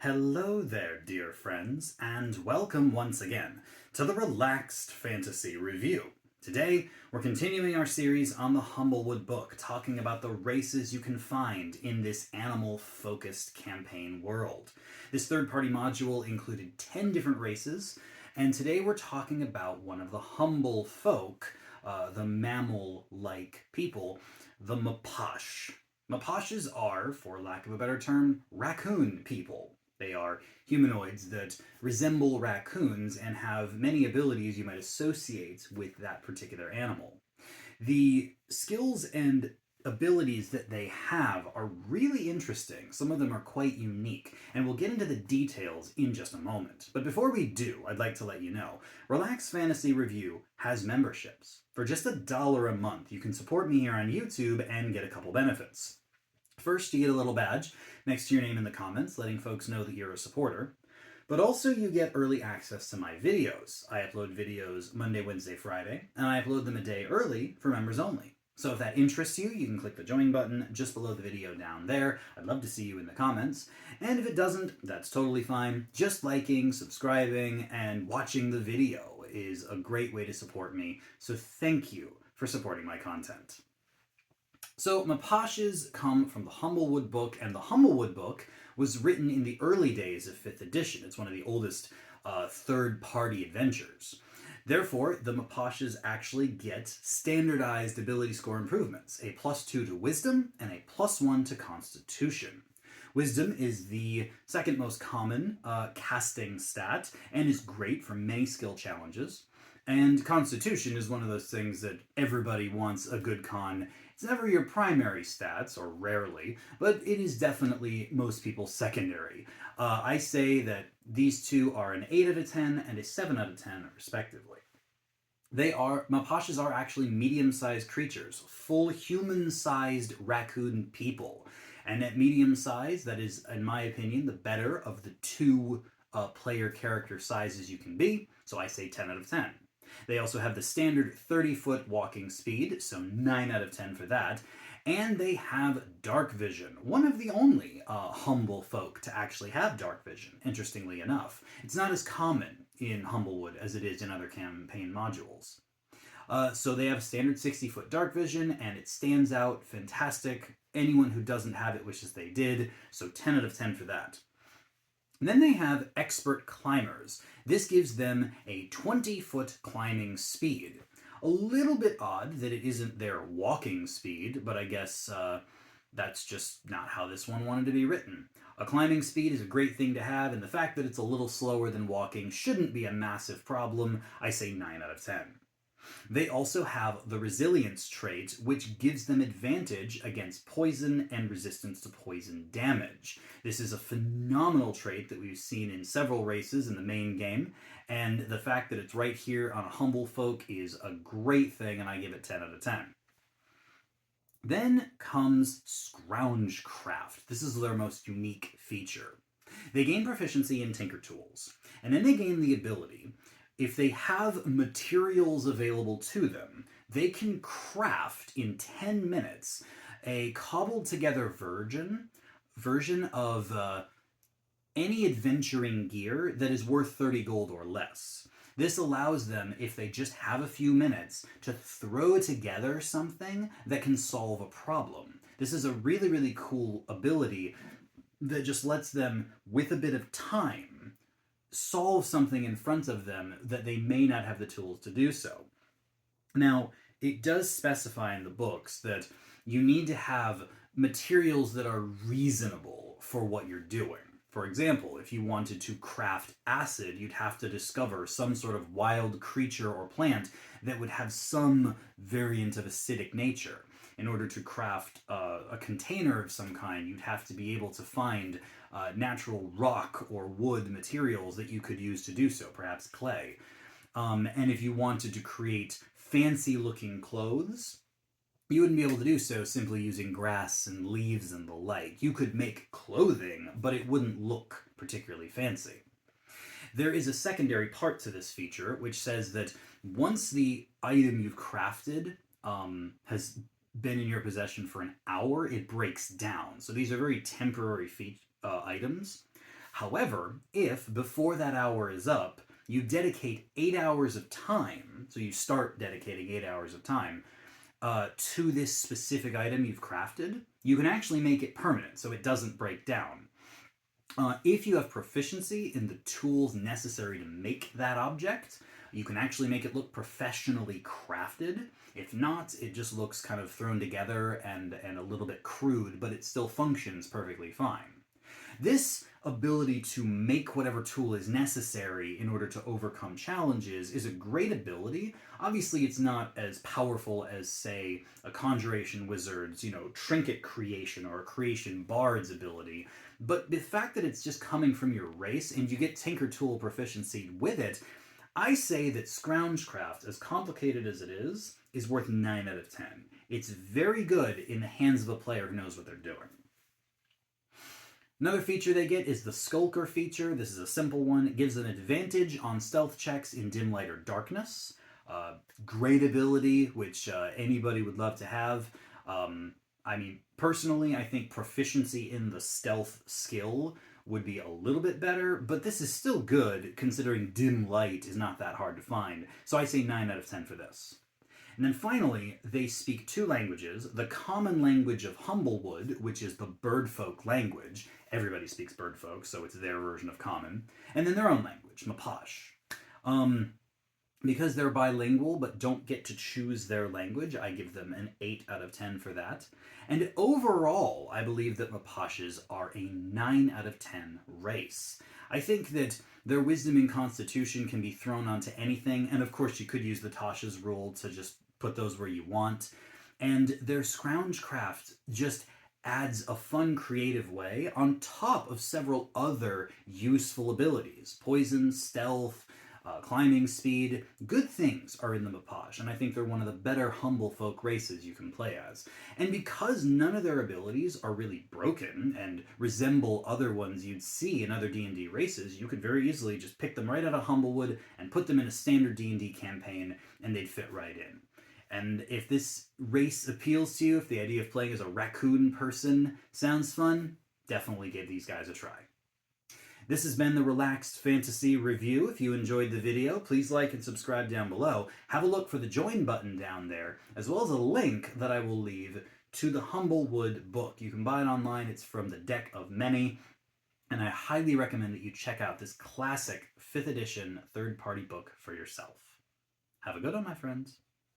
Hello there, dear friends, and welcome once again to the Relaxed Fantasy Review. Today, we're continuing our series on the Humblewood book, talking about the races you can find in this animal-focused campaign world. This third-party module included 10 different races, and today we're talking about one of the humble folk, the mammal-like people, the Mapache. Mapashes are, for lack of a better term, raccoon people. They are humanoids that resemble raccoons and have many abilities you might associate with that particular animal. The skills and abilities that they have are really interesting. Some of them are quite unique, and we'll get into the details in just a moment. But before we do, I'd like to let you know, Relax Fantasy Review has memberships. For just $1 a month, you can support me here on YouTube and get a couple benefits. First, you get a little badge next to your name in the comments, letting folks know that you're a supporter. But also you get early access to my videos. I upload videos Monday, Wednesday, Friday, and I upload them a day early for members only. So if that interests you, you can click the join button just below the video down there. I'd love to see you in the comments. And if it doesn't, that's totally fine. Just liking, subscribing, and watching the video is a great way to support me. So thank you for supporting my content. So Mapaches come from the Humblewood book, and the Humblewood book was written in the early days of 5th edition. It's one of the oldest third-party adventures. Therefore, the Mapaches actually get standardized ability score improvements, a +2 to Wisdom and a +1 to Constitution. Wisdom is the second most common casting stat and is great for many skill challenges. And Constitution is one of those things that everybody wants a good con. It's never your primary stats, or rarely, but it is definitely most people's secondary. I say that these two are an 8 out of 10 and a 7 out of 10, respectively. Mapaches are actually medium-sized creatures, full human-sized raccoon people. And at medium size, that is, in my opinion, the better of the two player character sizes you can be, so I say 10 out of 10. They also have the standard 30-foot walking speed, so 9 out of 10 for that. And they have dark vision, one of the only humble folk to actually have dark vision, interestingly enough. It's not as common in Humblewood as it is in other campaign modules. So they have a standard 60-foot dark vision, and it stands out fantastic. Anyone who doesn't have it wishes they did, so 10 out of 10 for that. And then they have expert climbers. This gives them a 20-foot climbing speed. A little bit odd that it isn't their walking speed, but I guess that's just not how this one wanted to be written. A climbing speed is a great thing to have, and the fact that it's a little slower than walking shouldn't be a massive problem. I say 9 out of 10. They also have the resilience trait, which gives them advantage against poison and resistance to poison damage. This is a phenomenal trait that we've seen in several races in the main game, and the fact that it's right here on a Humble Folk is a great thing, and I give it 10 out of 10. Then comes Scroungecraft. This is their most unique feature. They gain proficiency in Tinker Tools, and then they gain the ability, if they have materials available to them, they can craft in 10 minutes a cobbled together version of any adventuring gear that is worth 30 gold or less. This allows them, if they just have a few minutes, to throw together something that can solve a problem. This is a really, really cool ability that just lets them, with a bit of time, solve something in front of them that they may not have the tools to do so. Now, it does specify in the books that you need to have materials that are reasonable for what you're doing. For example, if you wanted to craft acid, you'd have to discover some sort of wild creature or plant that would have some variant of acidic nature. In order to craft a container of some kind, you'd have to be able to find natural rock or wood materials that you could use to do so, perhaps clay. And if you wanted to create fancy-looking clothes, you wouldn't be able to do so simply using grass and leaves and the like. You could make clothing, but it wouldn't look particularly fancy. There is a secondary part to this feature, which says that once the item you've crafted has been in your possession for an hour, it breaks down. So these are very temporary items. However, if before that hour is up, you dedicate 8 hours of time, so you start dedicating 8 hours of time to this specific item you've crafted, you can actually make it permanent so it doesn't break down. If you have proficiency in the tools necessary to make that object, you can actually make it look professionally crafted. If not, it just looks kind of thrown together and a little bit crude, but it still functions perfectly fine. This ability to make whatever tool is necessary in order to overcome challenges is a great ability. Obviously, it's not as powerful as, say, a conjuration wizard's, trinket creation or a creation bard's ability, but the fact that it's just coming from your race and you get Tinker Tool proficiency with it, I say that Scroungecraft, as complicated as it is worth 9 out of 10. It's very good in the hands of a player who knows what they're doing. Another feature they get is the Skulker feature. This is a simple one. It gives an advantage on stealth checks in dim light or darkness. Great ability, which anybody would love to have. Personally, I think proficiency in the stealth skill would be a little bit better, but this is still good considering dim light is not that hard to find. So I say 9 out of 10 for this. And then finally, they speak 2 languages. The common language of Humblewood, which is the birdfolk language. Everybody speaks birdfolk, so it's their version of common. And then their own language, Mapash. Because they're bilingual but don't get to choose their language, I give them an 8 out of 10 for that. And overall, I believe that Mapashes are a 9 out of 10 race. I think that their wisdom and constitution can be thrown onto anything, and of course you could use the Tasha's rule to just put those where you want. And their Scroungecraft just adds a fun, creative way on top of several other useful abilities. Poison, stealth, climbing speed. Good things are in the Mapash, and I think they're one of the better Humblefolk races you can play as. And because none of their abilities are really broken and resemble other ones you'd see in other D&D races, you could very easily just pick them right out of Humblewood and put them in a standard D&D campaign, and they'd fit right in. And if this race appeals to you, if the idea of playing as a raccoon person sounds fun, definitely give these guys a try. This has been the Relaxed Fantasy Review. If you enjoyed the video, please like and subscribe down below. Have a look for the join button down there, as well as a link that I will leave to the Humblewood book. You can buy it online. It's from the Deck of Many, and I highly recommend that you check out this classic 5th edition third-party book for yourself. Have a good one, my friends.